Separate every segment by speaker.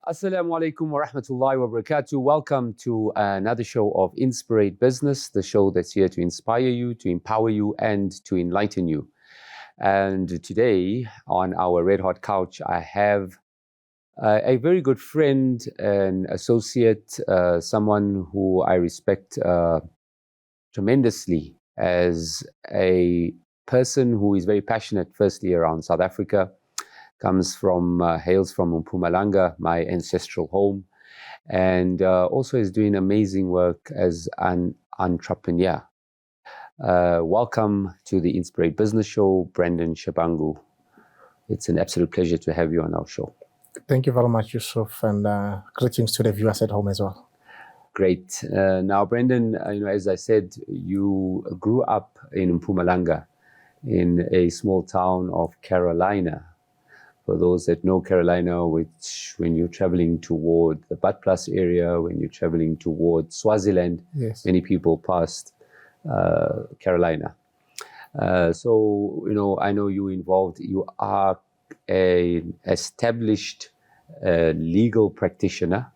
Speaker 1: Assalamu alaikum wa rahmatullahi wa barakatuh. Welcome to another show of Inspirate Business, the show that's here to inspire you, to empower you, and to enlighten you. And today on our Red Hot Couch, I have a very good friend, an associate, someone who I respect tremendously as a person who is very passionate, firstly, around South Africa. Hails from Mpumalanga, my ancestral home, and also is doing amazing work as an entrepreneur. Welcome to the Inspirate Business Show, Brandon Tshabangu. It's an absolute pleasure to have you on our show.
Speaker 2: Thank you very much, Yusuf, and greetings to the viewers at home as well.
Speaker 1: Great. Now, Brandon, as I said, you grew up in Mpumalanga, in a small town of Carolina. For those that know Carolina, which when you're traveling toward the Badplaas area, when you're traveling toward Swaziland,
Speaker 2: Yes.
Speaker 1: many people passed Carolina. So, I know you are an established legal practitioner,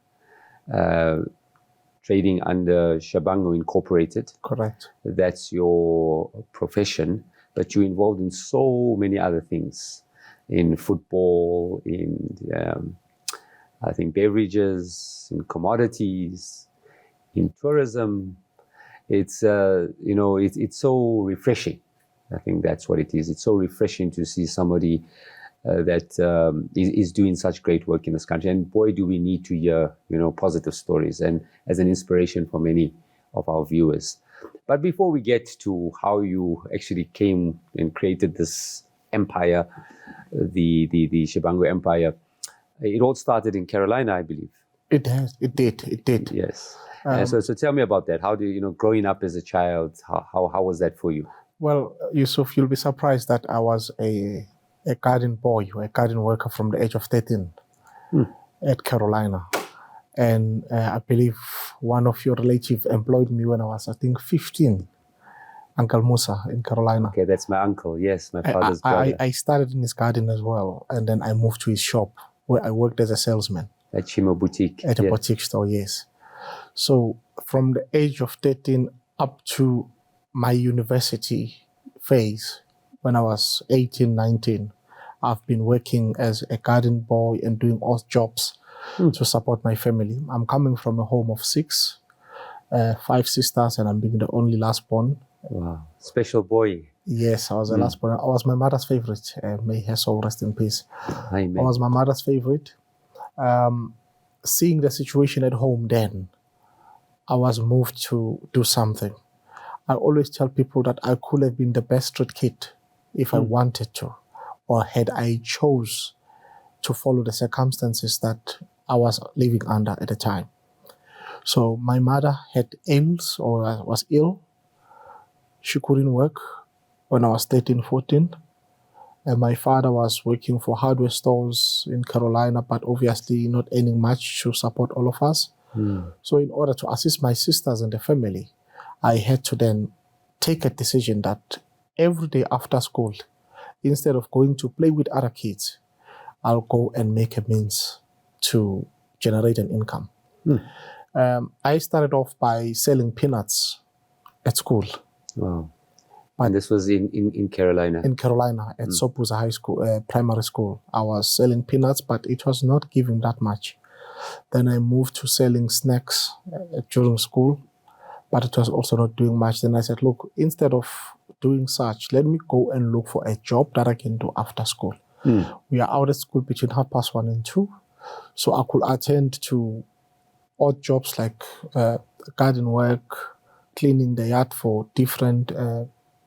Speaker 1: trading under Tshabangu Incorporated.
Speaker 2: Correct.
Speaker 1: That's your profession, but you're involved in so many other things. In football, in I think beverages, in commodities, in tourism. It's it's so refreshing. I think that's what it is. It's so refreshing to see somebody that is doing such great work in this country. And boy, do we need to hear positive stories and as an inspiration for many of our viewers. But before we get to how you actually came and created this empire, the Tshabangu Empire, it all started in Carolina, I believe.
Speaker 2: It did.
Speaker 1: Yes. So tell me about that. How do growing up as a child, how was that for you?
Speaker 2: Well, Yusuf, you'll be surprised that I was a garden boy, a garden worker from the age of 13 at Carolina. And I believe one of your relatives employed me when I was, I think, 15. Uncle Musa in Carolina.
Speaker 1: Okay, that's my uncle. Yes, my father's brother.
Speaker 2: I started in his garden as well, and then I moved to his shop where I worked as a salesman.
Speaker 1: At Chimo Boutique.
Speaker 2: At a boutique store, yes. So from the age of 13 up to my university phase, when I was 18, 19, I've been working as a garden boy and doing odd jobs to support my family. I'm coming from a home of 6, 5 sisters, and I'm being the only last born.
Speaker 1: Wow, special boy.
Speaker 2: Yes, I was the last born. I was my mother's favorite. May her soul rest in peace.
Speaker 1: Amen.
Speaker 2: I was my mother's favorite. Seeing the situation at home then, I was moved to do something. I always tell people that I could have been the best street kid if I wanted to, or had I chose to follow the circumstances that I was living under at the time. So my mother had ails or was ill. She couldn't work when I was 13, 14. And my father was working for hardware stores in Carolina, but obviously not earning much to support all of us. So in order to assist my sisters and the family, I had to then take a decision that every day after school, instead of going to play with other kids, I'll go and make a means to generate an income. I started off by selling peanuts at school.
Speaker 1: Wow. And this was in Carolina?
Speaker 2: In Carolina, at Sopuza High School, primary school. I was selling peanuts, but it was not giving that much. Then I moved to selling snacks during school, but it was also not doing much. Then I said, look, instead of doing such, let me go and look for a job that I can do after school. We are out of school between 1:30 and 2, so I could attend to odd jobs like garden work, cleaning the yard for different,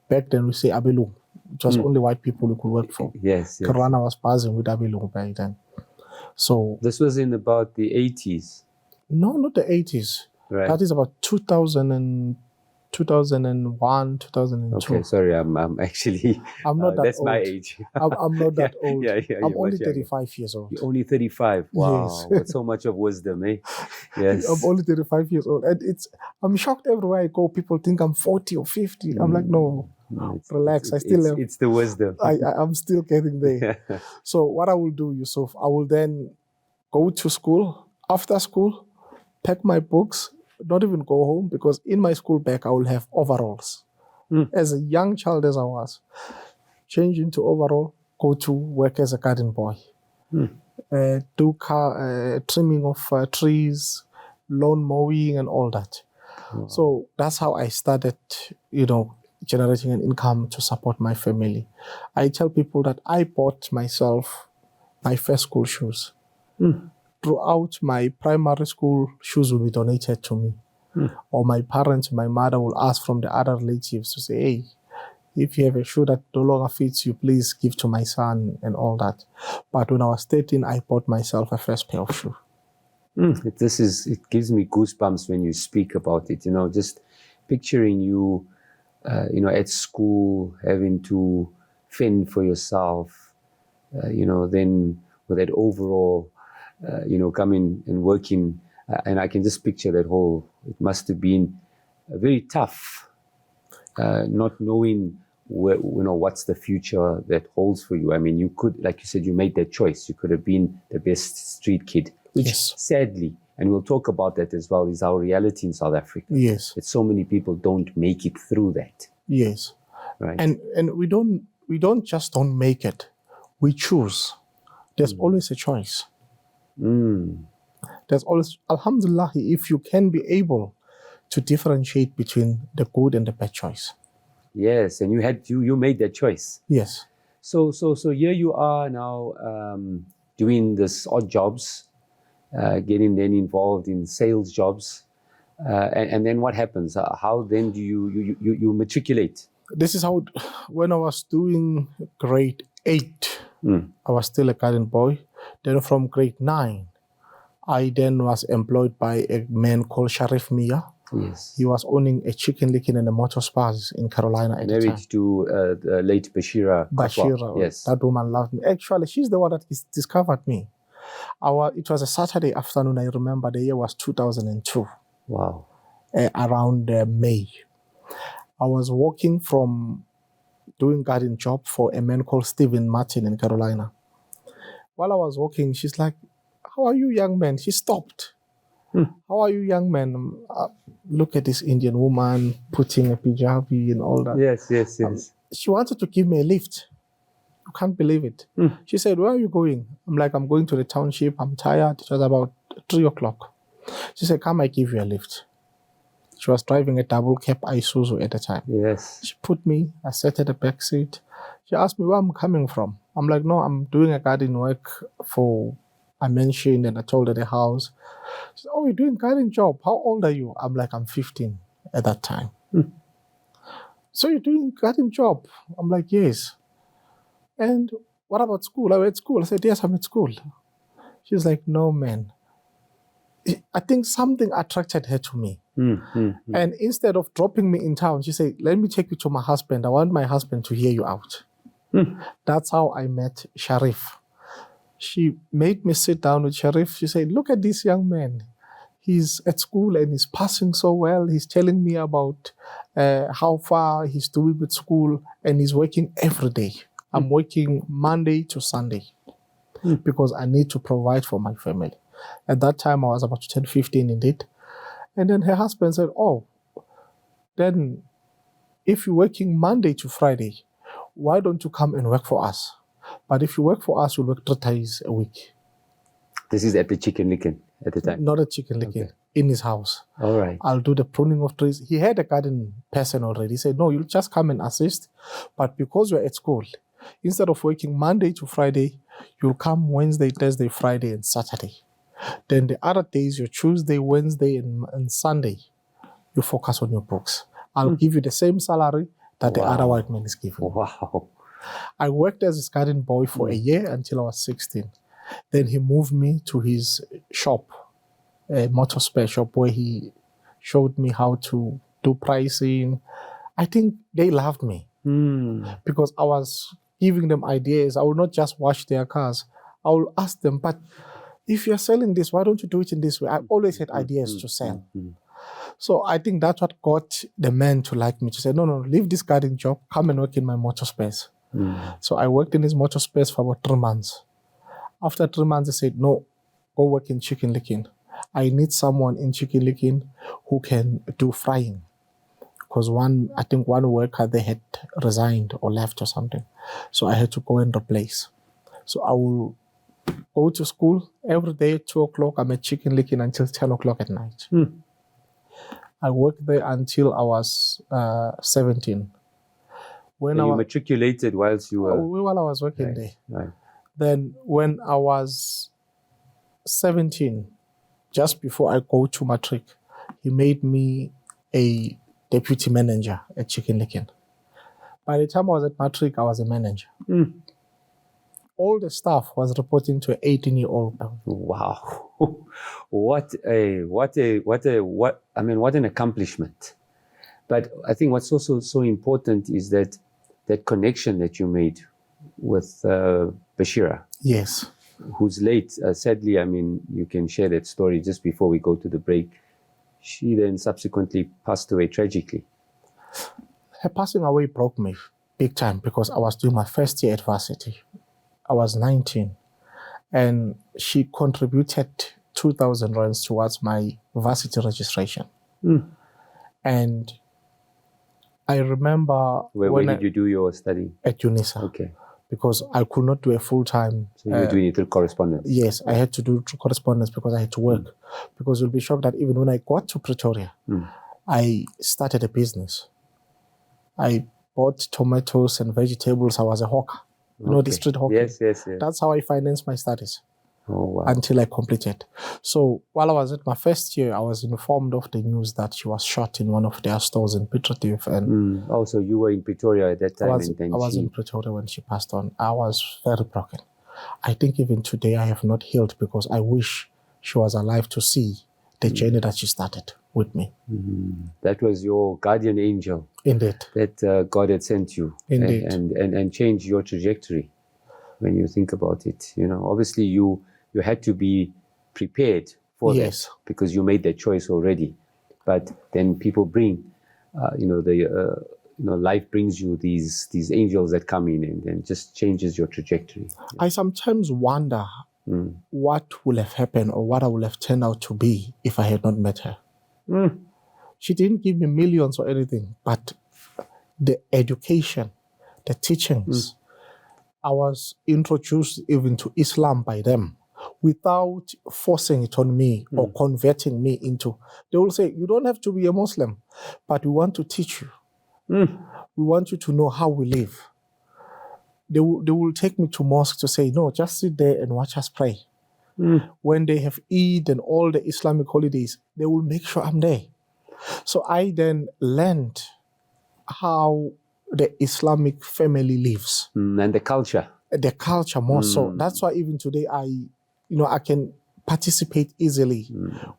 Speaker 2: back then we say Abelung. It was only white people who could work for.
Speaker 1: Yes.
Speaker 2: Carolina was buzzing with Abelung back then. So
Speaker 1: this was in about the 80s?
Speaker 2: No, not the 80s.
Speaker 1: Right.
Speaker 2: That is about 2001, 2002.
Speaker 1: Okay, sorry, I'm actually...
Speaker 2: I'm not that
Speaker 1: that's
Speaker 2: old.
Speaker 1: my age.
Speaker 2: I'm not that old.
Speaker 1: Yeah,
Speaker 2: I'm only
Speaker 1: much younger.
Speaker 2: 35 years old.
Speaker 1: You're only 35. Wow,
Speaker 2: Yes.
Speaker 1: with so much of wisdom, eh? Yes.
Speaker 2: I'm only 35 years old. And I'm shocked everywhere I go. People think I'm 40 or 50. I'm like, no, relax.
Speaker 1: It's the wisdom.
Speaker 2: I'm still getting there. So what I will do, Yusuf, I will then go to school, after school, pack my books, not even go home, because in my school bag I will have overalls. As a young child as I was, change into overall, go to work as a garden boy. Do trimming of trees, lawn mowing and all that.
Speaker 1: Wow.
Speaker 2: So that's how I started, generating an income to support my family. I tell people that I bought myself my first school shoes. Throughout my primary school, shoes will be donated to me. Or my parents, my mother will ask from the other relatives to say, hey, if you have a shoe that no longer fits you, please give to my son and all that. But when I was 13, I bought myself a first pair of shoes.
Speaker 1: It gives me goosebumps when you speak about it, just picturing you, at school, having to fend for yourself, then with that overall, coming and working. And I can just picture that it must have been very tough, not knowing what's the future that holds for you. I mean, you could, like you said, you made that choice. You could have been the best street kid, which sadly, and we'll talk about that as well, is our reality in South Africa.
Speaker 2: Yes.
Speaker 1: That so many people don't make it through that.
Speaker 2: Yes.
Speaker 1: Right.
Speaker 2: And we don't just don't make it. We choose. There's always a choice. There's always, alhamdulillah, if you can be able to differentiate between the good and the bad choice.
Speaker 1: Yes, and you made that choice.
Speaker 2: Yes.
Speaker 1: So here you are now doing this odd jobs, getting then involved in sales jobs, and then what happens? How then do you matriculate?
Speaker 2: This is how, when I was doing grade 8, I was still a garden boy. Then from grade 9, I then was employed by a man called Sharif Mia.
Speaker 1: Yes.
Speaker 2: He was owning a chicken licking and a motor spas in Carolina at the time.
Speaker 1: Married to the late Bashira.
Speaker 2: Bashira,
Speaker 1: yes.
Speaker 2: That woman loved me. Actually, she's the one that discovered me. It was a Saturday afternoon, I remember. The year was 2002.
Speaker 1: Wow.
Speaker 2: Around May. I was walking from doing garden job for a man called Stephen Martin in Carolina. While I was walking, she's like, how are you, young man? She stopped. How are you, young man? Look at this Indian woman putting a hijabi and all that.
Speaker 1: Yes.
Speaker 2: She wanted to give me a lift. You can't believe it. She said, where are you going? I'm like, I'm going to the township. I'm tired. It was about 3 o'clock. She said, come, I give you a lift. She was driving a double cab Isuzu at the time.
Speaker 1: Yes.
Speaker 2: She put me, I sat at the back seat. She asked me where I'm coming from. I'm like, no, I'm doing a garden work for, I mentioned, and I told her the house. She said, oh, you're doing garden job. How old are you? I'm like, I'm 15 at that time. So you're doing garden job? I'm like, yes. And what about school? Are you at school? I said, yes, I'm at school. She's like, no, man. I think something attracted her to me. And instead of dropping me in town, she said, let me take you to my husband. I want my husband to hear you out. That's how I met Sharif. She made me sit down with Sharif. She said, look at this young man. He's at school and he's passing so well. He's telling me about how far he's doing with school, and he's working every day. I'm working Monday to Sunday because I need to provide for my family. At that time, I was about to turn 15 indeed. And then her husband said, oh, then if you're working Monday to Friday, why don't you come and work for us? But if you work for us, you'll work 3 days a week.
Speaker 1: This is at the chicken licking at the time?
Speaker 2: Not a chicken licking, in his house.
Speaker 1: All right.
Speaker 2: I'll do the pruning of trees. He had a garden person already. He said, no, you'll just come and assist. But because you're at school, instead of working Monday to Friday, you'll come Wednesday, Thursday, Friday, and Saturday. Then the other days, your Tuesday, Wednesday, and Sunday, you focus on your books. I'll give you the same salary that the other white man is giving.
Speaker 1: Wow.
Speaker 2: I worked as his garden boy for a year until I was 16. Then he moved me to his shop, a motor spare shop, where he showed me how to do pricing. I think they loved me because I was giving them ideas. I will not just wash their cars. I will ask them, but if you're selling this, why don't you do it in this way? I always had ideas to sell. So I think that's what got the man to like me, to say, no, leave this garden job, come and work in my motor space. So I worked in his motor space for about 3 months. After 3 months, I said, no, go work in chicken licking. I need someone in chicken licking who can do frying. Because I think one worker, they had resigned or left or something. So I had to go and replace. So I will go to school every day at 2 o'clock. I'm at chicken licking until 10 o'clock at night. I worked there until I was 17.
Speaker 1: When you matriculated whilst you were...
Speaker 2: While I was working there.
Speaker 1: Right.
Speaker 2: Then when I was 17, just before I go to matric, he made me a deputy manager at chicken licking. By the time I was at matric, I was a manager. All the staff was reporting to an 18-year-old.
Speaker 1: Wow. What an accomplishment. But I think what's also so important is that connection that you made with Bashira.
Speaker 2: Yes.
Speaker 1: Who's late. Sadly, I mean, you can share that story just before we go to the break. She then subsequently passed away tragically.
Speaker 2: Her passing away broke me big time because I was doing my first year at varsity. I was 19. And she contributed 2,000 rands towards my varsity registration. And I remember...
Speaker 1: Where did you do your study?
Speaker 2: At UNISA.
Speaker 1: Okay.
Speaker 2: Because I could not do a full-time...
Speaker 1: So you were doing it through correspondence?
Speaker 2: Yes, I had to do through correspondence because I had to work. Because you'll be shocked that even when I got to Pretoria, I started a business. I bought tomatoes and vegetables. I was a hawker. You know, the street hawker.
Speaker 1: Yes.
Speaker 2: That's how I financed my studies.
Speaker 1: Oh, wow.
Speaker 2: Until I completed. So while I was at my first year, I was informed of the news that she was shot in one of their stores in Pretoria. And
Speaker 1: so you were in Pretoria at that time?
Speaker 2: I was in Pretoria when she passed on. I was very broken. I think even today I have not healed because I wish she was alive to see the journey that she started with me.
Speaker 1: That was your guardian angel.
Speaker 2: Indeed.
Speaker 1: That God had sent you.
Speaker 2: Indeed.
Speaker 1: And changed your trajectory when you think about it. You know, obviously you had to be prepared for that because you made that choice already. But then people bring, life brings you these angels that come in and just changes your trajectory.
Speaker 2: I sometimes wonder what would have happened or what I would have turned out to be if I had not met her. She didn't give me millions or anything, but the education, the teachings, I was introduced even to Islam by them without forcing it on me or converting me into. They will say, you don't have to be a Muslim, but we want to teach you. We want you to know how we live. They will take me to mosque to say, no, just sit there and watch us pray. When they have Eid and all the Islamic holidays, they will make sure I'm there. So I then learned how the Islamic family lives.
Speaker 1: And the culture.
Speaker 2: The culture more so. That's why even today I can participate easily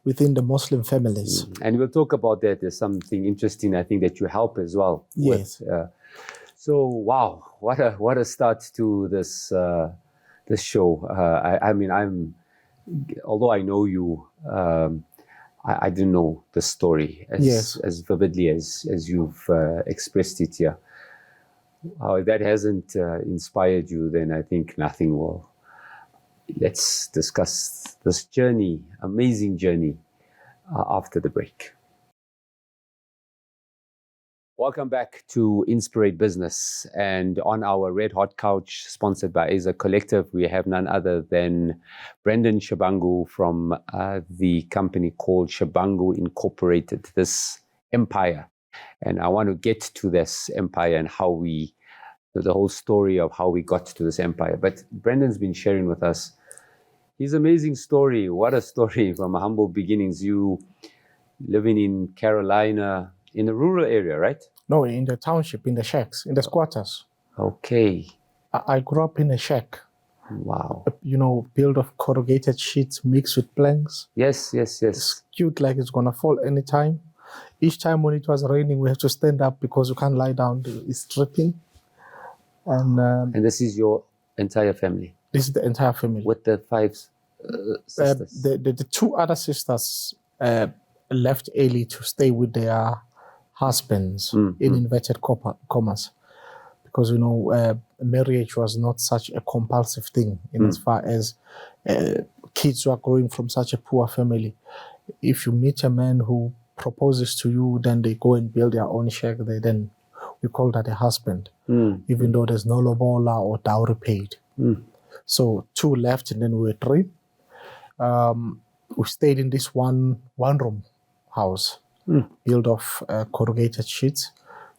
Speaker 2: within the Muslim families.
Speaker 1: And we'll talk about that. There's something interesting, I think, that you help as well.
Speaker 2: Yes.
Speaker 1: So, wow, what a start to this show. Although I know you, I didn't know the story as vividly as you've expressed it here. If that hasn't inspired you, then I think nothing will. Let's discuss this journey, amazing journey, after the break. Welcome back to Inspirate Business. And on our Red Hot Couch, sponsored by Aza Collective, we have none other than Brandon Tshabangu from the company called Tshabangu Incorporated, this empire. And I want to get to this empire and the whole story of how we got to this empire. But Brandon's been sharing with us his amazing story. What a story from humble beginnings. You living in Carolina, in a rural area, right?
Speaker 2: No, in the township, in the shacks, in the squatters.
Speaker 1: Okay.
Speaker 2: I grew up in a shack.
Speaker 1: Wow.
Speaker 2: Built of corrugated sheets mixed with planks.
Speaker 1: Yes.
Speaker 2: It's cute, like it's going to fall anytime. Each time when it was raining, we have to stand up because you can't lie down. It's dripping. And
Speaker 1: this is your entire family?
Speaker 2: This is the entire family.
Speaker 1: With the 5 sisters?
Speaker 2: The 2 other sisters left early to stay with their husbands, in inverted commas. Because, marriage was not such a compulsive thing in as far as kids who are growing from such a poor family. If you meet a man who proposes to you, then they go and build their own shack, then we call that a husband, even though there's no lobola or dowry paid. So 2 left, and then we were 3. We stayed in this one-room house, built of corrugated sheets.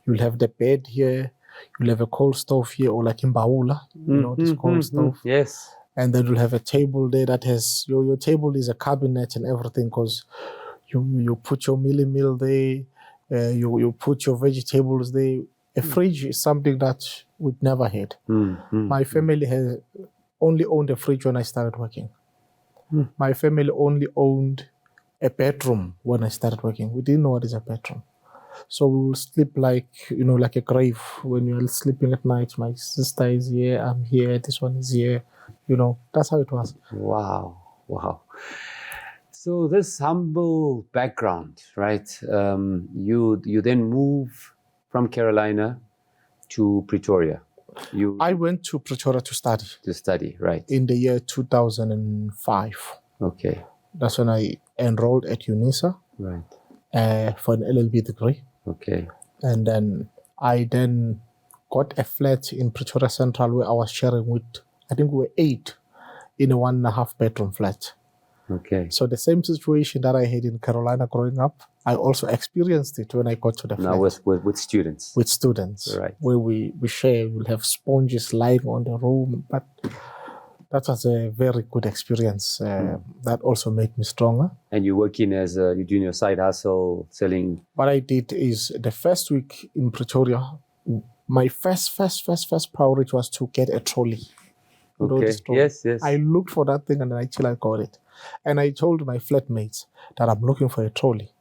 Speaker 2: You'll have the bed here, you'll have a coal stove here, or like in Baula, this coal stove.
Speaker 1: Yes.
Speaker 2: And then you'll have a table there that has, your table is a cabinet and everything, because you put your meal there, you put your vegetables there. A fridge is something that we'd never had. My family has only owned a fridge when I started working. My family only owned a bedroom when I started working. We didn't know what is a bedroom. So we will sleep like a grave. When you're sleeping at night, my sister is here, I'm here, this one is here. That's how it was.
Speaker 1: Wow. So this humble background, right? You then move from Carolina to Pretoria.
Speaker 2: I went to Pretoria to study.
Speaker 1: To study, right.
Speaker 2: In the year 2005.
Speaker 1: Okay.
Speaker 2: That's when I enrolled at UNISA.
Speaker 1: Right.
Speaker 2: For an LLB degree.
Speaker 1: Okay.
Speaker 2: And then I got a flat in Pretoria Central where I was sharing with, I think we were 8 in a 1.5 bedroom flat.
Speaker 1: Okay.
Speaker 2: So the same situation that I had in Carolina growing up, I also experienced it when I got to the flat.
Speaker 1: Now with students.
Speaker 2: With students.
Speaker 1: Right.
Speaker 2: Where we share, we'll have sponges lying on the room. But that was a very good experience. That also made me stronger.
Speaker 1: And you're working you're doing your side hustle, selling?
Speaker 2: What I did is the first week in Pretoria, my first priority was to get a trolley.
Speaker 1: Okay. Yes.
Speaker 2: I looked for that thing and actually I got it. And I told my flatmates that I'm looking for a trolley.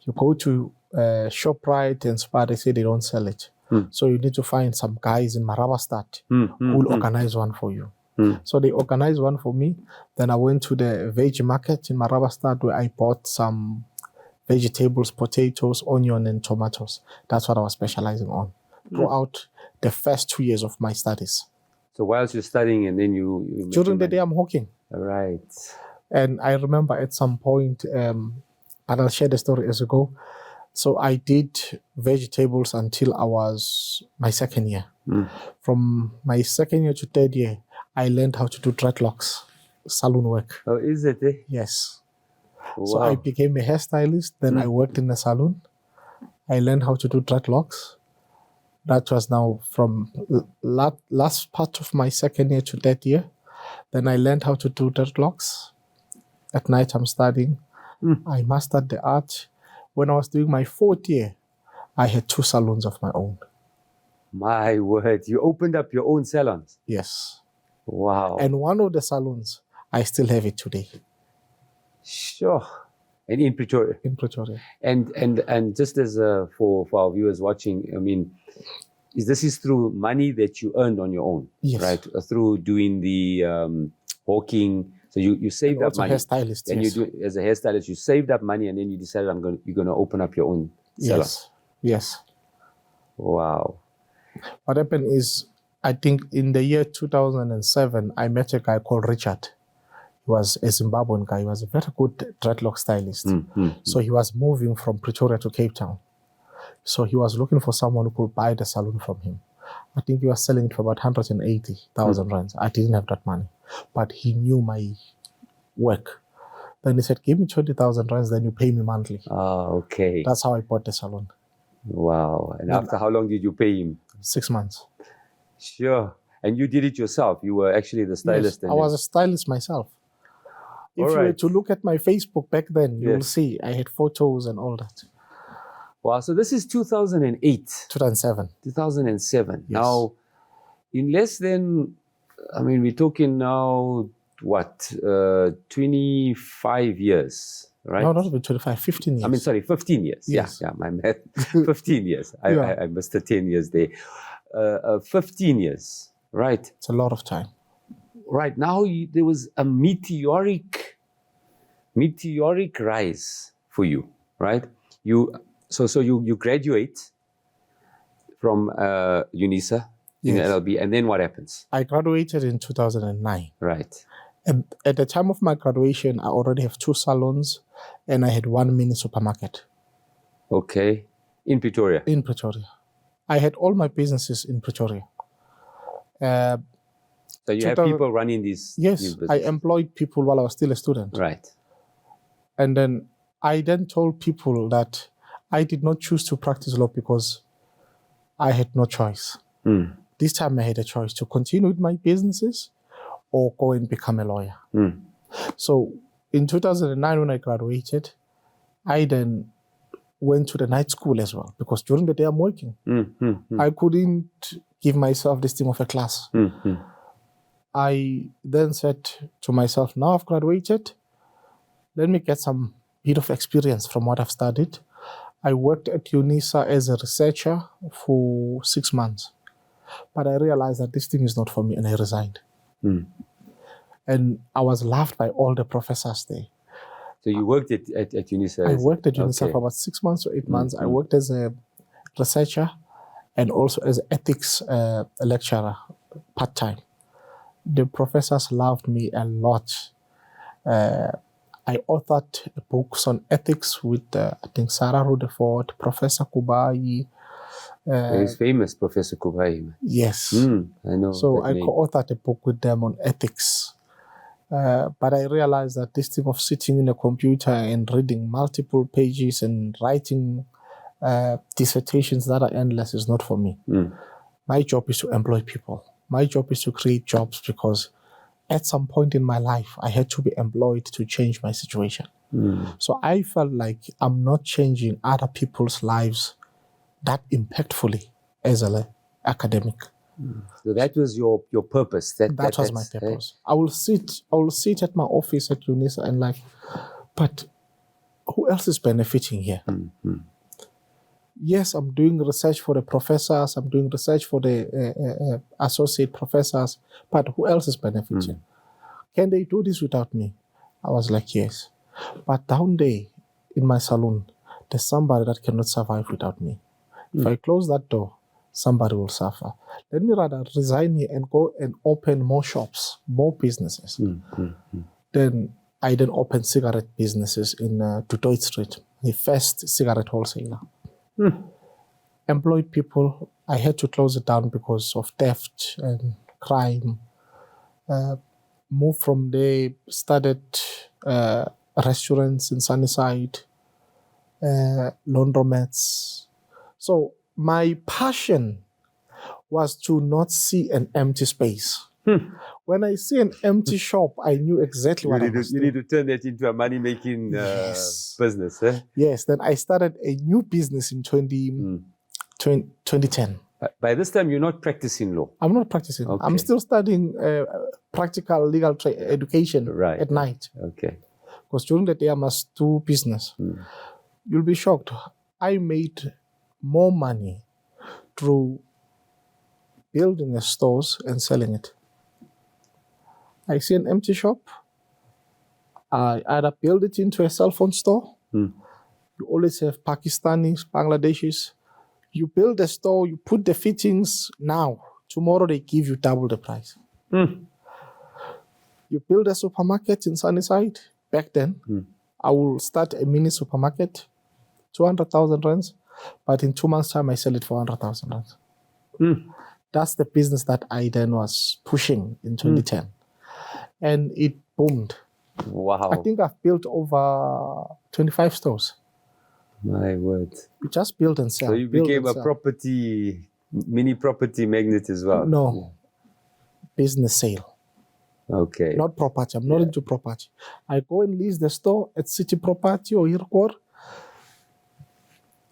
Speaker 2: You go to ShopRite and Spar, they say they don't sell it. So you need to find some guys in Marabastad who will organize one for you. So they organized one for me. Then I went to the veg market in Marabastad where I bought some vegetables, potatoes, onion, and tomatoes. That's what I was specializing on throughout the first 2 years of my studies.
Speaker 1: So whilst you're studying and then you
Speaker 2: during the day I'm hawking.
Speaker 1: Right.
Speaker 2: And I remember at some point, and I'll share the story as we go. So I did vegetables until I was my second year. From my second year to third year, I learned how to do dreadlocks, salon work.
Speaker 1: Oh, is it?
Speaker 2: Yes.
Speaker 1: Wow.
Speaker 2: So I became a hairstylist. Then I worked in a salon. I learned how to do dreadlocks. That was now from last part of my second year to third year. Then I learned how to do dreadlocks. At night I'm studying. I mastered the art. When I was doing my 4th year, I had 2 salons of my own.
Speaker 1: My word, you opened up your own salons?
Speaker 2: Yes.
Speaker 1: Wow.
Speaker 2: And one of the salons, I still have it today.
Speaker 1: Sure. And in Pretoria?
Speaker 2: In Pretoria.
Speaker 1: And just as for our viewers watching, I mean, this is through money that you earned on your own?
Speaker 2: Yes.
Speaker 1: Right? Through doing the hawking. So you saved up money.
Speaker 2: As a hairstylist,
Speaker 1: and
Speaker 2: yes.
Speaker 1: As a hairstylist, you saved up money and then you decided you're going to open up your own salon.
Speaker 2: Yes.
Speaker 1: Wow.
Speaker 2: What happened is, I think in the year 2007, I met a guy called Richard. He was a Zimbabwean guy. He was a very good dreadlock stylist. So he was moving from Pretoria to Cape Town. So he was looking for someone who could buy the salon from him. I think he was selling it for about 180,000 rands. I didn't have that money, but he knew my work. Then he said, give me 20,000 rands, then you pay me monthly.
Speaker 1: Okay.
Speaker 2: That's how I bought the salon.
Speaker 1: Wow. And after how long did you pay him?
Speaker 2: 6 months.
Speaker 1: Sure. And you did it yourself? You were actually the stylist?
Speaker 2: Yes, I was a stylist myself. If you were to look at my Facebook back then, you will see I had photos and all that.
Speaker 1: Wow, so this is 2008.
Speaker 2: 2007.
Speaker 1: 2007.
Speaker 2: Yes.
Speaker 1: Now, in less than, I mean, we're talking now, 25 years, right?
Speaker 2: No, not even 25, 15 years.
Speaker 1: I mean, sorry, 15 years.
Speaker 2: Yes.
Speaker 1: Yeah, my math. 15 years. I missed the 10 years there. 15 years, right?
Speaker 2: It's a lot of time.
Speaker 1: Right, now there was a meteoric rise for you, right? So you graduate from UNISA in LLB, and then what happens?
Speaker 2: I graduated in 2009.
Speaker 1: Right.
Speaker 2: At the time of my graduation, I already have 2 salons and I had 1 mini supermarket.
Speaker 1: Okay. In Pretoria?
Speaker 2: In Pretoria. I had all my businesses in Pretoria.
Speaker 1: So you have people running these
Speaker 2: Yes,
Speaker 1: businesses?
Speaker 2: I employed people while I was still a student.
Speaker 1: Right.
Speaker 2: And then I told people that I did not choose to practice law because I had no choice. This time I had a choice to continue with my businesses or go and become a lawyer. So in 2009 when I graduated, I then went to the night school as well because during the day I'm working. I couldn't give myself the steam of a class. I then said to myself, now I've graduated, let me get some bit of experience from what I've studied. I worked at UNISA as a researcher for 6 months. But I realized that this thing is not for me and I resigned. And I was laughed by all the professors there.
Speaker 1: So you worked at UNISA?
Speaker 2: I worked at UNISA for about 6 months or 8 months. I worked as a researcher and also as an ethics lecturer, part-time. The professors loved me a lot. I authored books on ethics with, I think, Sarah Rutherford, Professor Kubai.
Speaker 1: He's famous, Professor Kubai.
Speaker 2: Yes.
Speaker 1: I know.
Speaker 2: So I co-authored a book with them on ethics. But I realized that this thing of sitting in a computer and reading multiple pages and writing dissertations that are endless is not for me. My job is to employ people. My job is to create jobs because at some point in my life, I had to be employed to change my situation. So I felt like I'm not changing other people's lives that impactfully as an academic.
Speaker 1: So that was your purpose. That
Speaker 2: was my purpose. I will sit at my office at UNISA and like, but who else is benefiting here? Yes, I'm doing research for the professors, I'm doing research for the associate professors, but who else is benefiting? Can they do this without me? I was like, yes. But down there in my salon, there's somebody that cannot survive without me. If I close that door, somebody will suffer. Let me rather resign here and go and open more shops, more businesses. Then I opened cigarette businesses in Dutoit Street, the first cigarette wholesaler. Employed people. I had to close it down because of theft and crime. Moved from there, started restaurants in Sunnyside, laundromats. So my passion was to not see an empty space. When I see an empty shop, I knew exactly what I was doing.
Speaker 1: You need to turn that into a money-making business.
Speaker 2: Yes, then I started a new business in 2010.
Speaker 1: By this time, you're not practicing law?
Speaker 2: I'm not practicing. Okay. I'm still studying practical legal education at night.
Speaker 1: Okay.
Speaker 2: Because during the day, I must do business. You'll be shocked. I made more money through building the stores and selling it. I see an empty shop. I either build it into a cell phone store. You always have Pakistanis, Bangladeshis. You build a store, you put the fittings now. Tomorrow they give you double the price. You build a supermarket in Sunnyside. Back then, I will start a mini supermarket, 200,000 rands. But in 2 months' time, I sell it for 100,000 rands. That's the business that I then was pushing in 2010. And it boomed.
Speaker 1: Wow.
Speaker 2: I think I've built over 25 stores.
Speaker 1: My word.
Speaker 2: You just build and sell.
Speaker 1: So you became a mini property magnate as well?
Speaker 2: No. Business sale.
Speaker 1: Okay.
Speaker 2: Not property. I'm not into property. I go and lease the store at City Property or Irkor.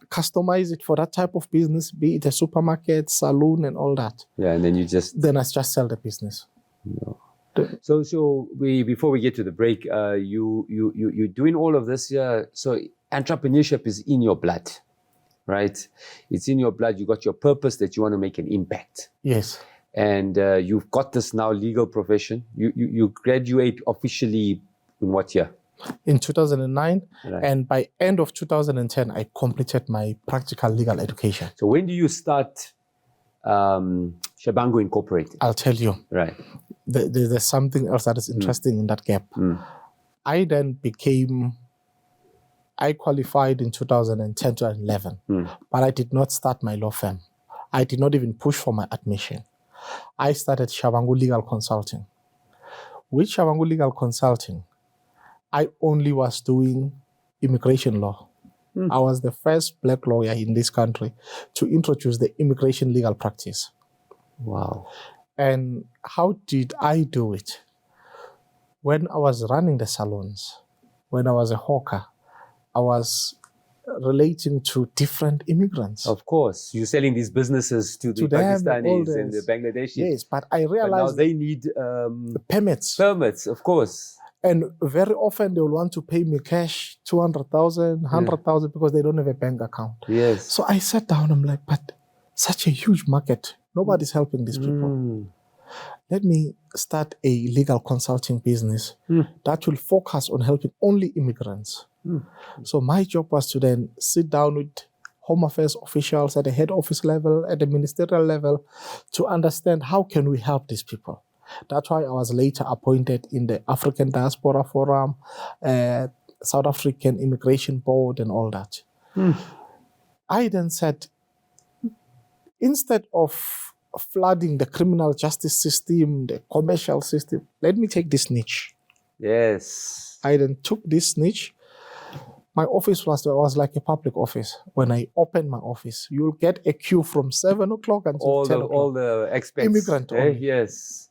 Speaker 2: Customize it for that type of business, be it a supermarket, saloon, and all that.
Speaker 1: Yeah, and then
Speaker 2: Then I just sell the business.
Speaker 1: No. So before we get to the break, you're doing all of this here. So entrepreneurship is in your blood, right? It's in your blood. You got your purpose that you want to make an impact.
Speaker 2: Yes.
Speaker 1: And you've got this now legal profession. You graduate officially in what year?
Speaker 2: In 2009,
Speaker 1: right.
Speaker 2: And by end of 2010, I completed my practical legal education.
Speaker 1: So when do you start Tshabangu Incorporated?
Speaker 2: I'll tell you.
Speaker 1: Right.
Speaker 2: there's something else that is interesting in that gap. I then I qualified in 2010 to 2011, but I did not start my law firm. I did not even push for my admission. I started Tshabangu Legal Consulting. With Tshabangu Legal Consulting, I only was doing immigration law. I was the first black lawyer in this country to introduce the immigration legal practice.
Speaker 1: Wow.
Speaker 2: And how did I do it? When I was running the salons, when I was a hawker, I was relating to different immigrants.
Speaker 1: Of course, you're selling these businesses to the Pakistanis and the Bangladeshis.
Speaker 2: Yes, but I realized
Speaker 1: but now they need
Speaker 2: permits.
Speaker 1: Permits, of course.
Speaker 2: And very often they will want to pay me cash, 200,000, 100,000 because they don't have a bank account.
Speaker 1: Yes.
Speaker 2: So I sat down, I'm like, but such a huge market. Nobody's helping these people. Let me start a legal consulting business that will focus on helping only immigrants. So my job was to then sit down with Home Affairs officials at the head office level, at the ministerial level, to understand how can we help these people. That's why I was later appointed in the African Diaspora Forum, South African Immigration Board and all that. I then said, instead of flooding the criminal justice system, the commercial system, let me take this niche.
Speaker 1: Yes.
Speaker 2: I then took this niche. My office was like a public office. When I opened my office, you'll get a queue from 7 o'clock until 10 o'clock.
Speaker 1: All the expats.
Speaker 2: Immigrant only.
Speaker 1: Yes.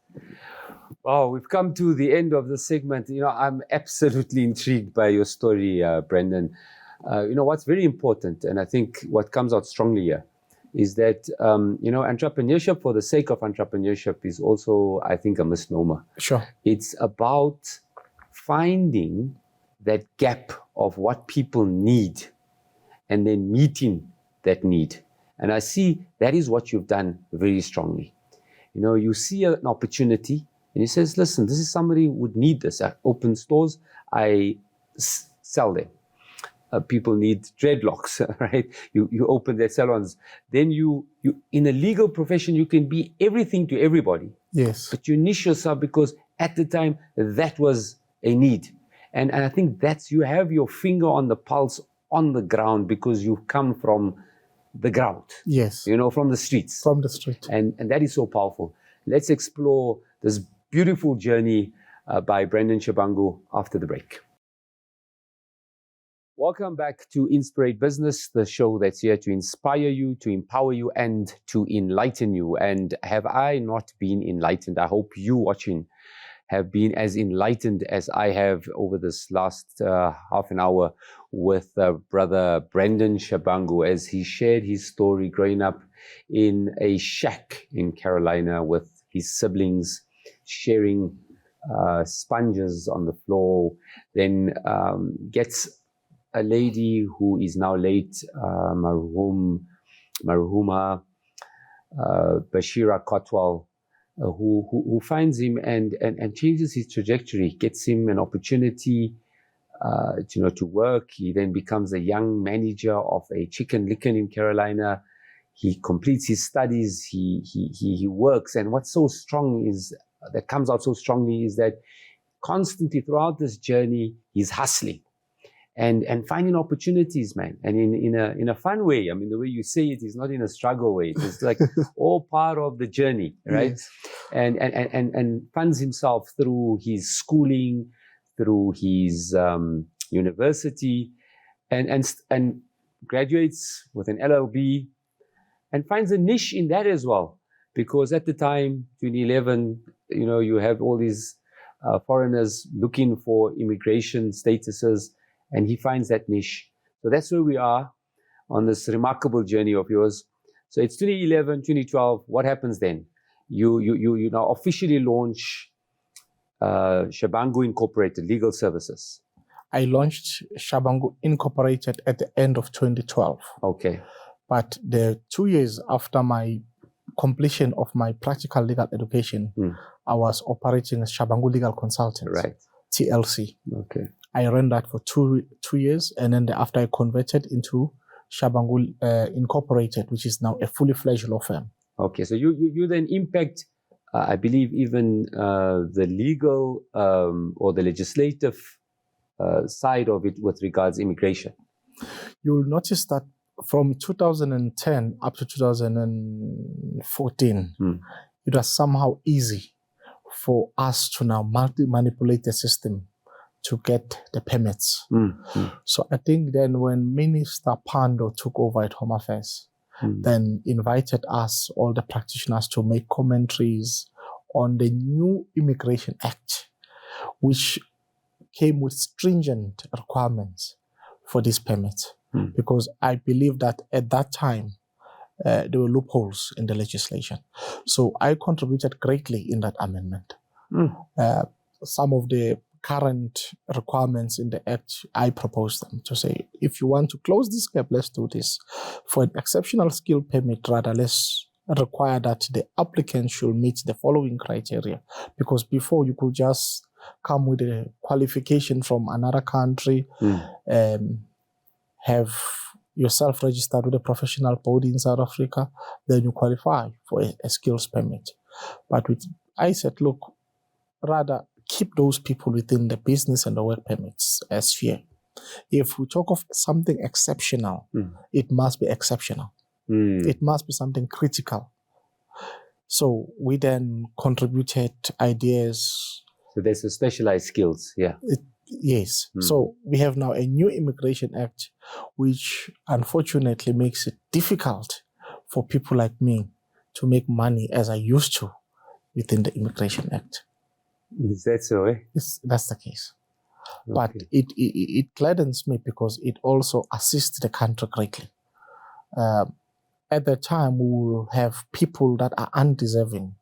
Speaker 1: Wow, we've come to the end of the segment. I'm absolutely intrigued by your story, Brandon. What's very important, and I think what comes out strongly here, is that, entrepreneurship for the sake of entrepreneurship is also, I think, a misnomer.
Speaker 2: Sure.
Speaker 1: It's about finding that gap of what people need and then meeting that need. And I see that is what you've done very strongly. You see an opportunity and he says, listen, this is somebody who would need this. I open stores, I sell them. People need dreadlocks, right? You open their salons. Then you in a legal profession, you can be everything to everybody.
Speaker 2: Yes.
Speaker 1: But you niche yourself because at the time, that was a need. And I think you have your finger on the pulse on the ground because you've come from the ground.
Speaker 2: Yes.
Speaker 1: From the streets.
Speaker 2: From the street.
Speaker 1: And that is so powerful. Let's explore this beautiful journey by Brandon Tshabangu after the break. Welcome back to Inspirate Business, the show that's here to inspire you, to empower you, and to enlighten you. And have I not been enlightened? I hope you watching have been as enlightened as I have over this last half an hour with brother Brandon Tshabangu as he shared his story growing up in a shack in Carolina with his siblings, sharing sponges on the floor, then gets a lady who is now late, Marhuma Bashira Kotwal, who finds him and changes his trajectory, gets him an opportunity to work. He then becomes a young manager of a chicken licken in Carolina. He completes his studies, he works, and what's so strong is, that comes out so strongly, is that constantly throughout this journey, he's hustling and finding opportunities, man, and in a fun way. I mean, the way you say it is not in a struggle way. It's like all part of the journey, right? Yes. And funds himself through his schooling, through his university, and graduates with an LLB, and finds a niche in that as well. Because at the time, 2011, you have all these foreigners looking for immigration statuses, and he finds that niche. So that's where we are on this remarkable journey of yours. So it's 2011, 2012. What happens then? You now officially launch Tshabangu Incorporated Legal Services.
Speaker 2: I launched Tshabangu Incorporated at the end of 2012.
Speaker 1: Okay.
Speaker 2: But the 2 years after my completion of my practical legal education, I was operating as Tshabangu Legal Consultants,
Speaker 1: right?
Speaker 2: TLC.
Speaker 1: Okay.
Speaker 2: I ran that for two years, and then after I converted into Tshabangu Incorporated, which is now a fully fledged law firm.
Speaker 1: Okay, so you then impact I believe even the legal or the legislative side of it with regards immigration.
Speaker 2: You'll notice that from 2010 up to 2014, it was somehow easy for us to now manipulate the system to get the permits. So I think then when Minister Pando took over at Home Affairs, then invited us, all the practitioners, to make commentaries on the new Immigration Act, which came with stringent requirements for these permits. Because I believe that at that time, there were loopholes in the legislation. So I contributed greatly in that amendment. Some of the current requirements in the Act, I proposed them to say, if you want to close this gap, let's do this. For an exceptional skill permit, rather, let's require that the applicant should meet the following criteria. Because before, you could just come with a qualification from another country, have yourself registered with a professional body in South Africa, then you qualify for a skills permit. But I said, look, rather keep those people within the business and the work permits sphere. If we talk of something exceptional, it must be exceptional. It must be something critical. So we then contributed ideas.
Speaker 1: So there's a specialized skills,
Speaker 2: Yes. So we have now a new Immigration Act, which unfortunately makes it difficult for people like me to make money as I used to within the Immigration Act.
Speaker 1: Is that so?
Speaker 2: That's the case.
Speaker 1: Okay.
Speaker 2: But it gladdens me because it also assists the country greatly. At the time, we will have people that are undeserving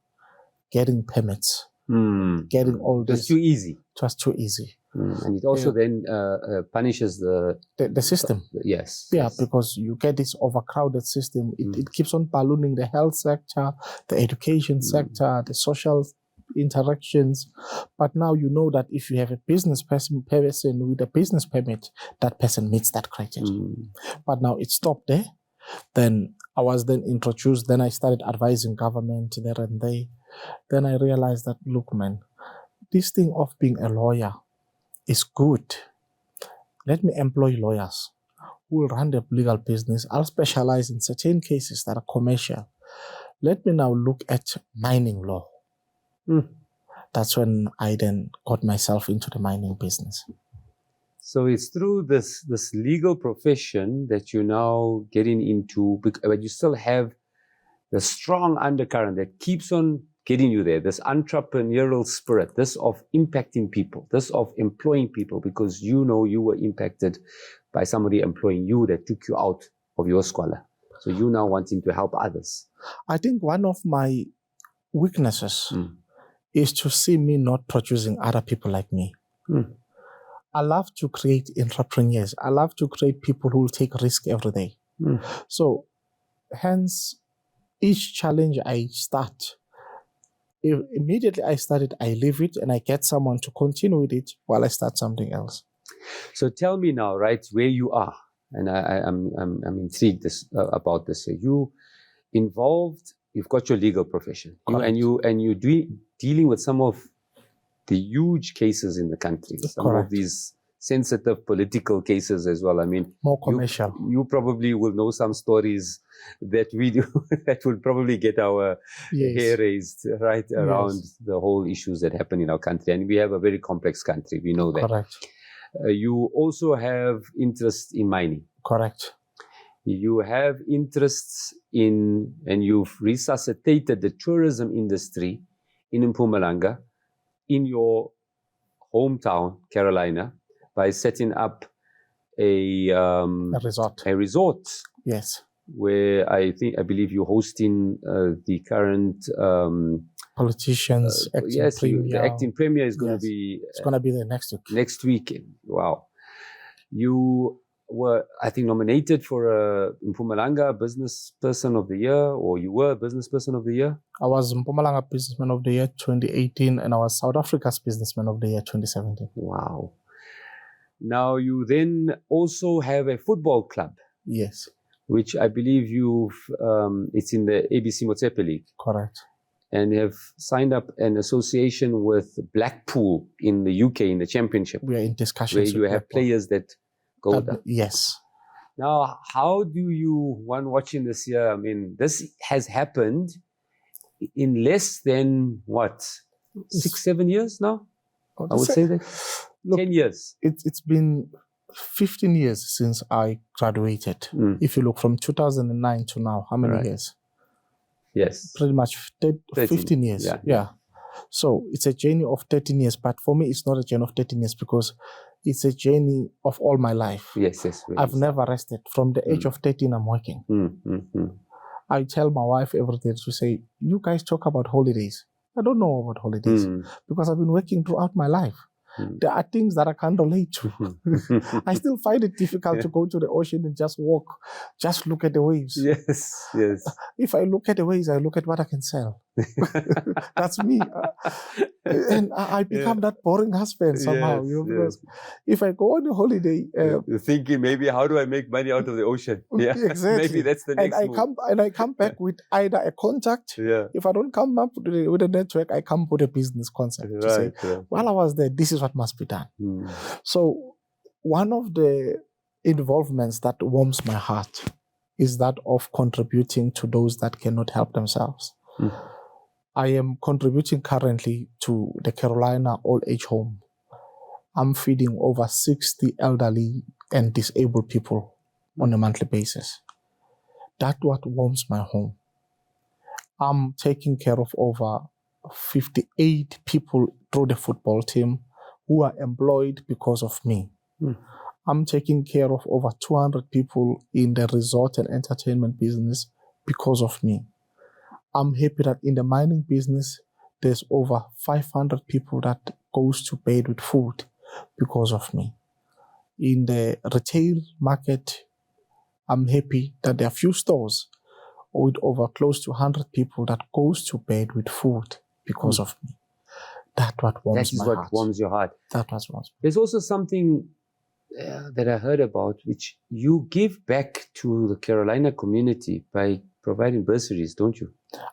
Speaker 2: getting permits, getting all this.
Speaker 1: Just too easy.
Speaker 2: Just too easy.
Speaker 1: And it also then punishes the
Speaker 2: system.
Speaker 1: Yes.
Speaker 2: Yeah, because you get this overcrowded system. It keeps on ballooning the health sector, the education sector, the social interactions. But now you know that if you have a business person with a business permit, that person meets that criteria. But now it stopped there. Then I was then introduced. Then I started advising government there and there. Then I realized that, look, man, this thing of being a lawyer is good. Let me employ lawyers who will run the legal business. I'll specialize in certain cases that are commercial. Let me now look at mining law. That's when I then got myself into the mining business.
Speaker 1: So it's through this legal profession that you're now getting into, but you still have the strong undercurrent that keeps on getting you there, this entrepreneurial spirit, this of impacting people, this of employing people, because you know you were impacted by somebody employing you that took you out of your squalor. So you now wanting to help others.
Speaker 2: I think one of my weaknesses is to see me not producing other people like me. I love to create entrepreneurs. I love to create people who will take risk every day. So hence, each challenge I start, immediately I started, I leave it and I get someone to continue with it while I start something else.
Speaker 1: So tell me now, right, where you are, and I'm intrigued about this. So you involved, you've got your legal profession, you're dealing with some of the huge cases in the country, some of these sensitive political cases as well. I mean,
Speaker 2: more commercial.
Speaker 1: You probably will know some stories that we do that will probably get our hair raised around the whole issues that happen in our country. And we have a very complex country. We know that.
Speaker 2: Correct.
Speaker 1: You also have interest in mining.
Speaker 2: Correct.
Speaker 1: You have interests in, and you've resuscitated the tourism industry in Mpumalanga, in your hometown, Carolina, by setting up a resort.
Speaker 2: Yes.
Speaker 1: Where I believe you're hosting the current
Speaker 2: politicians.
Speaker 1: The acting premier is going to be.
Speaker 2: It's going to be there next week.
Speaker 1: Next week. Wow. You were, I think, nominated for a Mpumalanga Business Person of the Year, or you were Business Person of the Year?
Speaker 2: I was Mpumalanga Businessman of the Year 2018, and I was South Africa's Businessman of the Year 2017.
Speaker 1: Wow. Now, you then also have a football club.
Speaker 2: Yes.
Speaker 1: Which I believe it's in the ABC Motsepe League.
Speaker 2: Correct.
Speaker 1: and have signed up an association with Blackpool in the UK in the Championship,
Speaker 2: We are in
Speaker 1: where
Speaker 2: discussions.
Speaker 1: you
Speaker 2: with
Speaker 1: have
Speaker 2: Blackpool.
Speaker 1: players that go there.
Speaker 2: Yes.
Speaker 1: Now, how do you, one watching this year, I mean, this has happened in less than what, 6-7 years now? I would say that.
Speaker 2: Look,
Speaker 1: 10 years.
Speaker 2: It's been 15 years since I graduated. If you look from 2009 to now, how many years?
Speaker 1: Yes.
Speaker 2: Pretty much 15 years. Yeah. So it's a journey of 13 years. But for me, it's not a journey of 13 years because it's a journey of all my life.
Speaker 1: Yes.
Speaker 2: I've never rested. From the age of 13, I'm working. I tell my wife every day to say, you guys talk about holidays. I don't know about holidays because I've been working throughout my life. There are things that I can't relate to. I still find it difficult to go to the ocean and just walk, just look at the waves.
Speaker 1: Yes.
Speaker 2: If I look at the waves, I look at what I can sell. That's me. And I become that boring husband somehow. Because if I go on a holiday...
Speaker 1: You're thinking maybe, how do I make money out of the ocean? Yeah,
Speaker 2: exactly.
Speaker 1: Maybe that's the next move.
Speaker 2: I come back with either a contact. If I don't come up with a network, I come with a business concept to say, while I was there, this is what must be done. So one of the involvements that warms my heart is that of contributing to those that cannot help themselves. I am contributing currently to the Carolina Old Age Home. I'm feeding over 60 elderly and disabled people on a monthly basis. That's what warms my home. I'm taking care of over 58 people through the football team who are employed because of me. I'm taking care of over 200 people in the resort and entertainment business because of me. I'm happy that in the mining business, there's over 500 people that goes to bed with food because of me. In the retail market, I'm happy that there are few stores with over close to 100 people that goes to bed with food because of me. That's what warms my heart.
Speaker 1: That is what warms your heart.
Speaker 2: That's what warms.
Speaker 1: There's also something that I heard about, which you give back to the Carolina community by providing bursaries, don't you?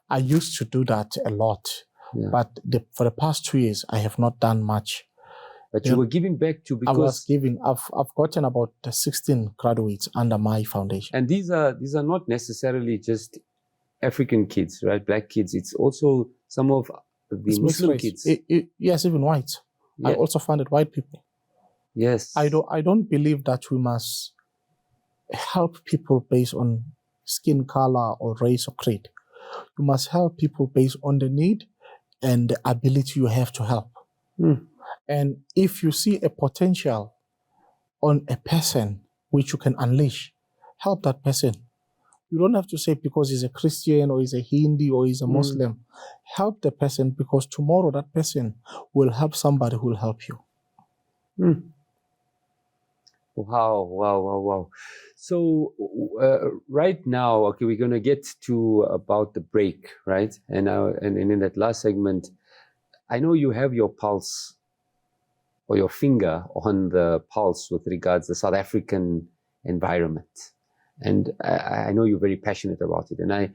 Speaker 2: I used to do that a lot, but for the past 2 years, I have not done much.
Speaker 1: But you were giving back to because...
Speaker 2: I was giving. I've gotten about 16 graduates under my foundation.
Speaker 1: And these are not necessarily just African kids, right? Black kids. It's also some of the Muslim kids.
Speaker 2: Yes, even whites. I also funded white people.
Speaker 1: Yes.
Speaker 2: I don't believe that we must help people based on skin color or race or creed. You must help people based on the need and the ability you have to help. And if you see a potential on a person which you can unleash, help that person. You don't have to say because he's a Christian or he's a Hindu or he's a Muslim. Help the person because tomorrow that person will help somebody who will help you.
Speaker 1: Wow. So right now, okay, we're going to get to about the break, right? And in that last segment, I know you have your pulse or your finger on the pulse with regards to the South African environment. And I know you're very passionate about it. And a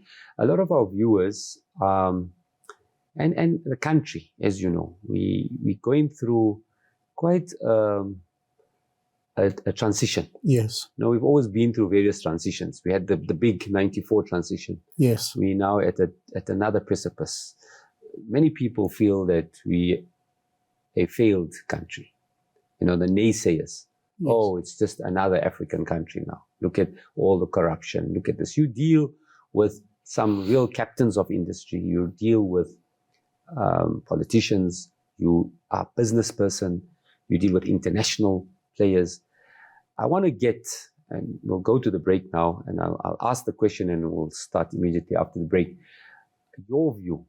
Speaker 1: lot of our viewers and the country, as you know, we're going through quite a transition.
Speaker 2: Yes.
Speaker 1: You know, we've always been through various transitions. We had the big 94 transition.
Speaker 2: Yes.
Speaker 1: We're now at another precipice. Many people feel that we a failed country. You know, the naysayers. Yes. Oh, it's just another African country now. Look at all the corruption. Look at this. You deal with some real captains of industry. You deal with politicians. You are a business person. You deal with international players. I want to get, and we'll go to the break now, and I'll ask the question and we'll start immediately after the break. Your view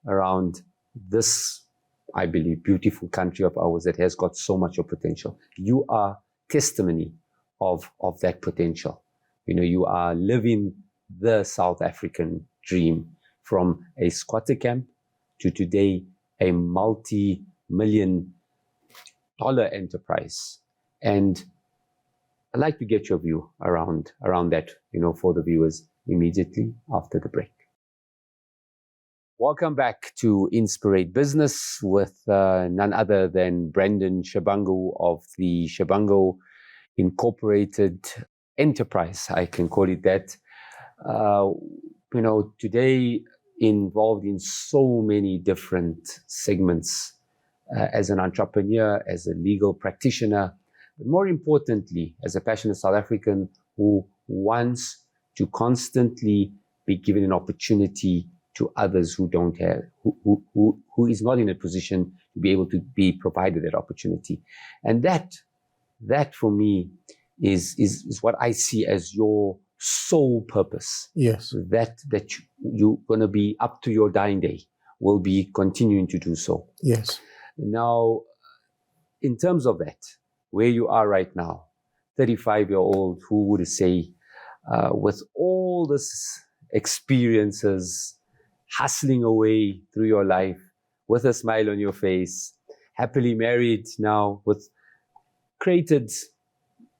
Speaker 1: around this, I believe, beautiful country of ours that has got so much of potential. You are testimony of that potential. You know, you are living the South African dream from a squatter camp to today a multi-million-dollar enterprise. And I'd like to get your view around that, you know, for the viewers immediately after the break. Welcome back to Inspirate Business with none other than Brandon Tshabangu of the Tshabangu Incorporated Enterprise. I can call it that. Today involved in so many different segments as an entrepreneur, as a legal practitioner, but more importantly, as a passionate South African who wants to constantly be given an opportunity to others who don't have, who is not in a position to be able to be provided that opportunity. And that for me is what I see as your sole purpose.
Speaker 2: Yes.
Speaker 1: That you're going to be up to your dying day, will be continuing to do so.
Speaker 2: Yes.
Speaker 1: Now, in terms of that, where you are right now, 35-year-old, who would say, with all this experiences, hustling away through your life with a smile on your face, happily married now, with created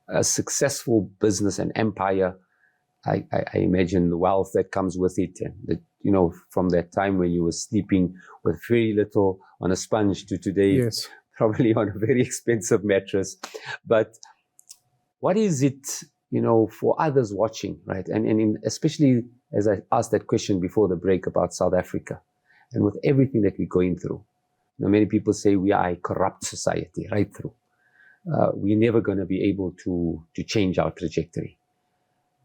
Speaker 1: a successful business and empire. I imagine the wealth that comes with it, and that, from that time when you were sleeping with very little on a sponge to today,
Speaker 2: yes,
Speaker 1: probably on a very expensive mattress. But what is it, for others watching, right? And especially as I asked that question before the break about South Africa, and with everything that we're going through, many people say we are a corrupt society right through. We're never going to be able to change our trajectory.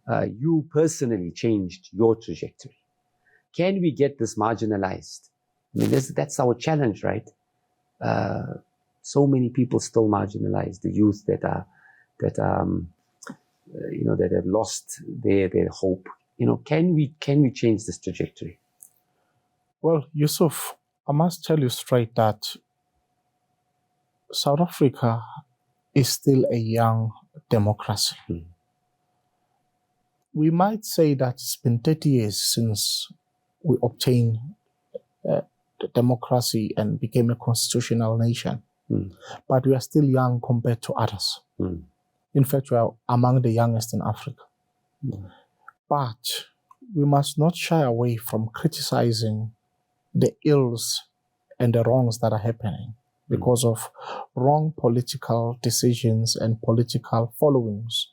Speaker 1: You personally changed your trajectory. Can we get this marginalized? I mean, that's our challenge, right? So many people still marginalized. The youth that have lost their hope. Can we change this trajectory?
Speaker 2: Well, Yusuf, I must tell you straight that South Africa is still a young democracy. Mm. We might say that it's been 30 years since we obtained the democracy and became a constitutional nation. Mm. But we are still young compared to others. Mm. In fact, we are among the youngest in Africa. Mm. But we must not shy away from criticizing the ills and the wrongs that are happening because of wrong political decisions and political followings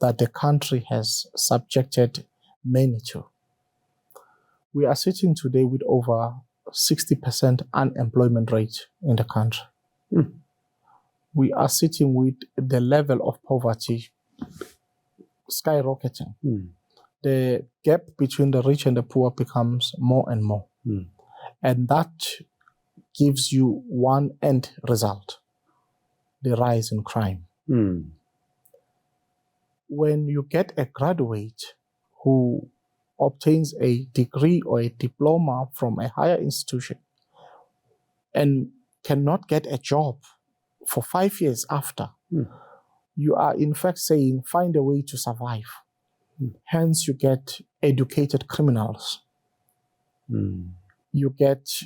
Speaker 2: that the country has subjected many to. We are sitting today with over 60% unemployment rate in the country. Mm. We are sitting with the level of poverty skyrocketing. Mm. The gap between the rich and the poor becomes more and more. Mm. And that gives you one end result, the rise in crime. Mm. When you get a graduate who obtains a degree or a diploma from a higher institution and cannot get a job for 5 years after, you are in fact saying, find a way to survive. Hence, you get educated criminals. You get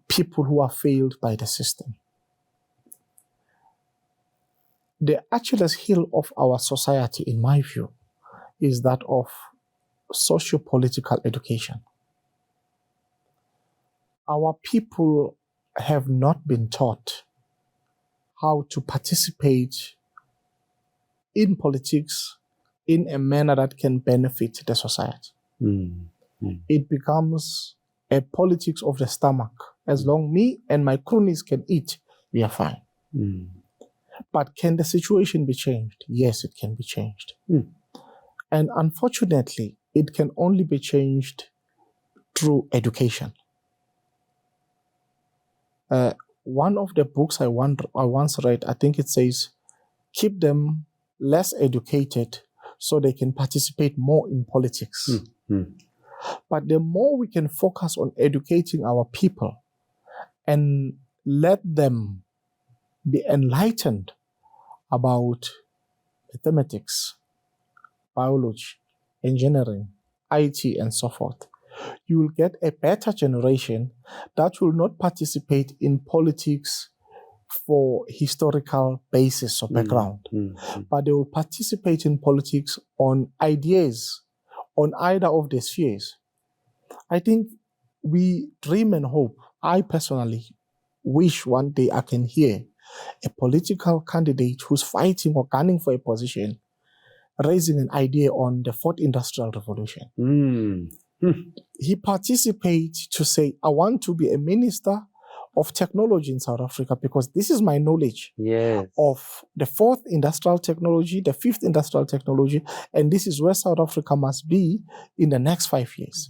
Speaker 2: people who are failed by the system. The Achilles heel of our society, in my view, is that of socio-political education. Our people have not been taught how to participate in politics in a manner that can benefit the society. It becomes a politics of the stomach. As long me and my cronies can eat, we are fine. But can the situation be changed? Yes, it can be changed. And unfortunately, it can only be changed through education. One of the books I once read, I think it says, keep them less educated so they can participate more in politics. But the more we can focus on educating our people and let them be enlightened about mathematics, biology, engineering, IT, and so forth, you will get a better generation that will not participate in politics for historical basis or background, but they will participate in politics on ideas on either of the spheres. I think we dream and hope. I personally wish one day I can hear a political candidate who's fighting or gunning for a position raising an idea on the fourth industrial revolution. He participates to say, I want to be a minister of technology in South Africa because this is my knowledge of the fourth industrial technology, the fifth industrial technology, and this is where South Africa must be in the next 5 years.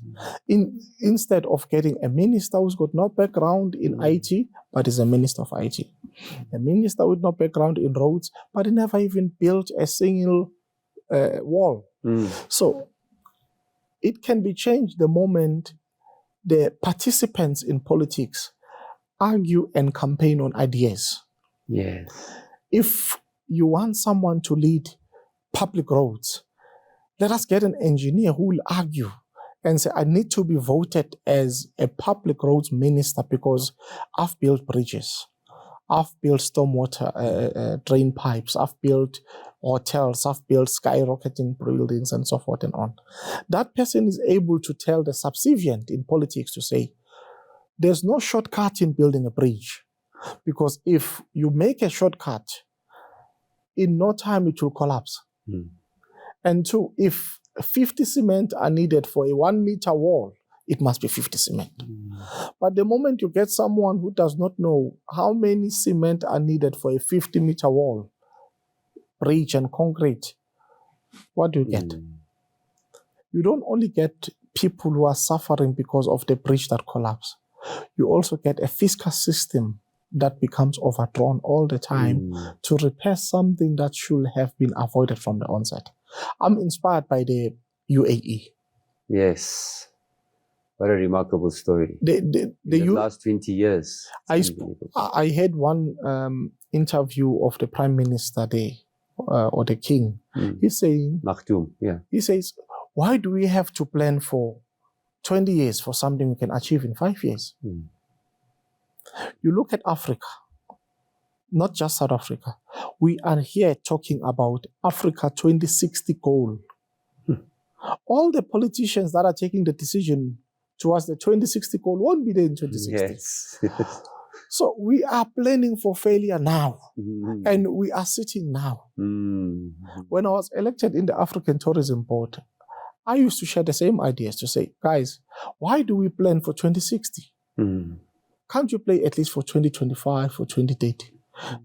Speaker 2: Instead of getting a minister who's got no background in IT, but is a minister of IT. A minister with no background in roads, but he never even built a single wall. So it can be changed the moment the participants in politics argue and campaign on ideas.
Speaker 1: Yes.
Speaker 2: If you want someone to lead public roads, let us get an engineer who will argue and say, I need to be voted as a public roads minister because I've built bridges, I've built stormwater drain pipes, I've built hotels, I've built skyrocketing buildings and so forth and on. That person is able to tell the subservient in politics to say, there's no shortcut in building a bridge, because if you make a shortcut, in no time it will collapse. And two, if 50 cement are needed for a 1 meter wall, it must be 50 cement. But the moment you get someone who does not know how many cement are needed for a 50-meter wall, bridge and concrete, what do you get? You don't only get people who are suffering because of the bridge that collapsed. You also get a fiscal system that becomes overdrawn all the time to repair something that should have been avoided from the onset. I'm inspired by the UAE.
Speaker 1: Yes. What a remarkable story. The last 20 years.
Speaker 2: I had one interview of the Prime Minister there, or the King. He's saying,
Speaker 1: Maktoum, yeah.
Speaker 2: He says, why do we have to plan for 20 years for something we can achieve in 5 years? You look at Africa, not just South Africa. We are here talking about Africa 2060 goal. All the politicians that are taking the decision towards the 2060 goal won't be there in 2060.
Speaker 1: Yes.
Speaker 2: So we are planning for failure now, and we are sitting now. When I was elected in the African Tourism Board, I used to share the same ideas to say, guys, why do we plan for 2060? Can't you play at least for 2025 or 2030?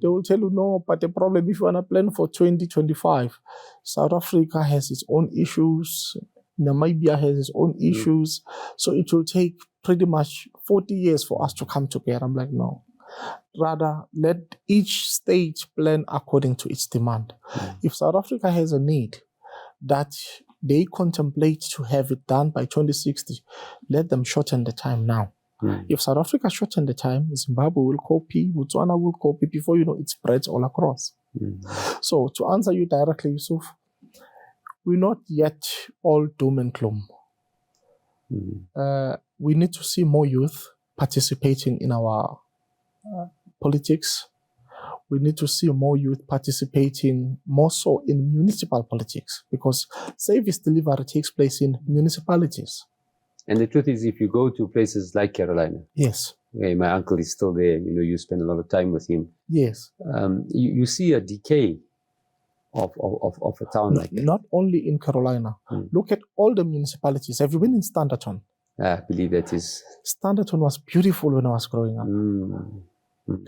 Speaker 2: They will tell you, no, but the problem, if you want to plan for 2025, South Africa has its own issues, Namibia has its own issues, so it will take pretty much 40 years for us to come together. I'm like, no. Rather, let each state plan according to its demand. If South Africa has a need that they contemplate to have it done by 2060, let them shorten the time now. If South Africa shorten the time, Zimbabwe will copy, Botswana will copy, before you know it spreads all across. So to answer you directly, Yusuf, we're not yet all doom and gloom. We need to see more youth participating in our politics. We need to see more youth participating more so in municipal politics, because service delivery takes place in municipalities.
Speaker 1: And the truth is, if you go to places like Carolina,
Speaker 2: yes,
Speaker 1: where my uncle is still there, you spend a lot of time with him.
Speaker 2: Yes,
Speaker 1: you see a decay of a town like that.
Speaker 2: Not only in Carolina. Look at all the municipalities. Have you been in Standerton?
Speaker 1: I believe that is.
Speaker 2: Standerton was beautiful when I was growing up.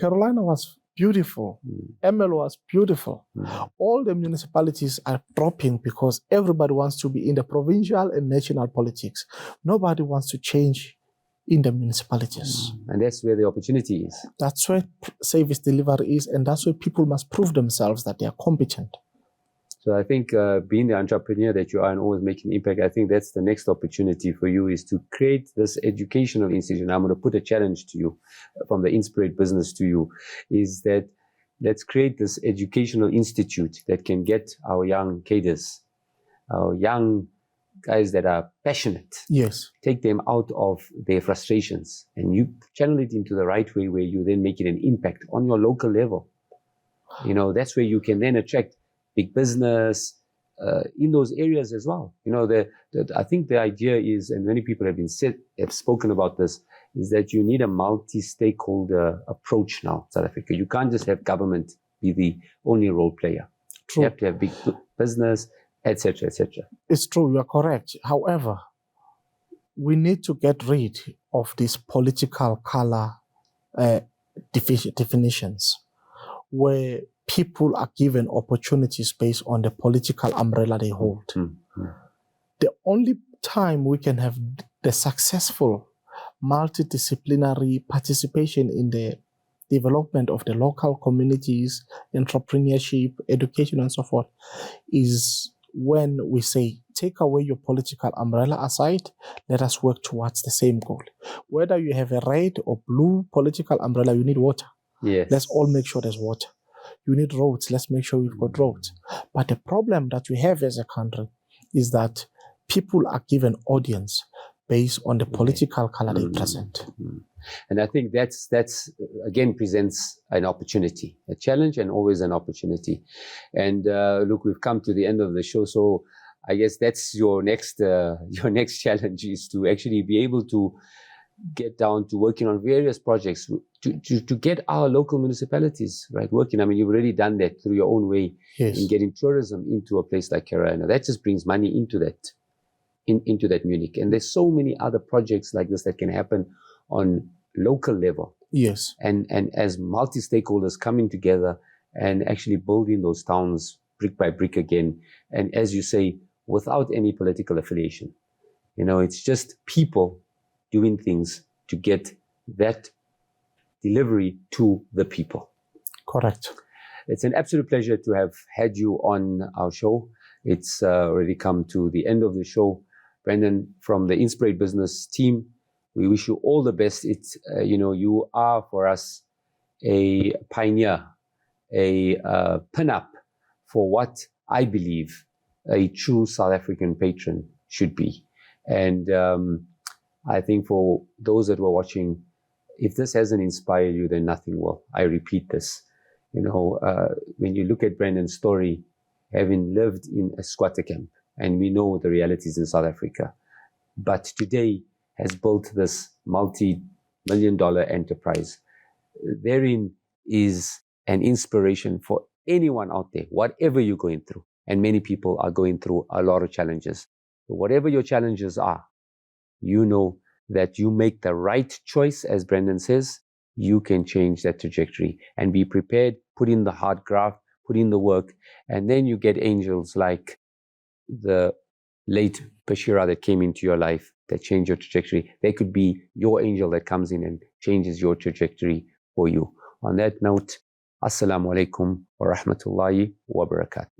Speaker 2: Carolina was beautiful. ML was beautiful. All the municipalities are dropping because everybody wants to be in the provincial and national politics. Nobody wants to change in the municipalities.
Speaker 1: And that's where the opportunity is.
Speaker 2: That's where service delivery is, and that's where people must prove themselves that they are competent.
Speaker 1: So I think being the entrepreneur that you are and always making impact, I think that's the next opportunity for you, is to create this educational institution. I'm going to put a challenge to you from the Inspirate Business to you, is that let's create this educational institute that can get our young cadres, our young guys that are passionate.
Speaker 2: Yes.
Speaker 1: Take them out of their frustrations and you channel it into the right way, where you then make it an impact on your local level. That's where you can then attract big business, in those areas as well. I think the idea is, and many people have spoken about this, is that you need a multi-stakeholder approach now in South Africa. You can't just have government be the only role player.
Speaker 2: True.
Speaker 1: You have to have big business, etc., etc.
Speaker 2: It's true, you are correct. However, we need to get rid of these political color definitions where people are given opportunities based on the political umbrella they hold.
Speaker 1: Mm-hmm.
Speaker 2: The only time we can have the successful multidisciplinary participation in the development of the local communities, entrepreneurship, education, and so forth, is when we say, take away your political umbrella aside, let us work towards the same goal. Whether you have a red or blue political umbrella, you need water.
Speaker 1: Yes.
Speaker 2: Let's all make sure there's water. You need roads. Let's make sure we've got roads. But the problem that we have as a country is that people are given audience based on the political color they present.
Speaker 1: And I think that's again presents an opportunity, a challenge, and always an opportunity. And look, we've come to the end of the show, so I guess that's your next challenge, is to actually be able to get down to working on various projects to get our local municipalities working. I mean, you've already done that through your own way.
Speaker 2: Yes.
Speaker 1: In getting tourism into a place like Carolina. That just brings money into that Munich. And there's so many other projects like this that can happen on local level.
Speaker 2: Yes.
Speaker 1: And as multi-stakeholders coming together and actually building those towns brick by brick again. And as you say, without any political affiliation. It's just people doing things to get that delivery to the people.
Speaker 2: Correct.
Speaker 1: It's an absolute pleasure to have had you on our show. It's already come to the end of the show. Brandon, from the Inspirate Business team, we wish you all the best. It's you are for us a pioneer, a pin-up for what I believe a true South African patron should be. And I think for those that were watching, if this hasn't inspired you, then nothing will. I repeat this. When you look at Brandon's story, having lived in a squatter camp, and we know the realities in South Africa, but today has built this multi-million-dollar enterprise. Therein is an inspiration for anyone out there, whatever you're going through. And many people are going through a lot of challenges. So whatever your challenges are, you know that you make the right choice, as Brandon says, you can change that trajectory. And be prepared, put in the hard graft, put in the work, and then you get angels like the late Bashira that came into your life that changed your trajectory. They could be your angel that comes in and changes your trajectory for you. On that note, Assalamu alaikum wa rahmatullahi wa barakatuh.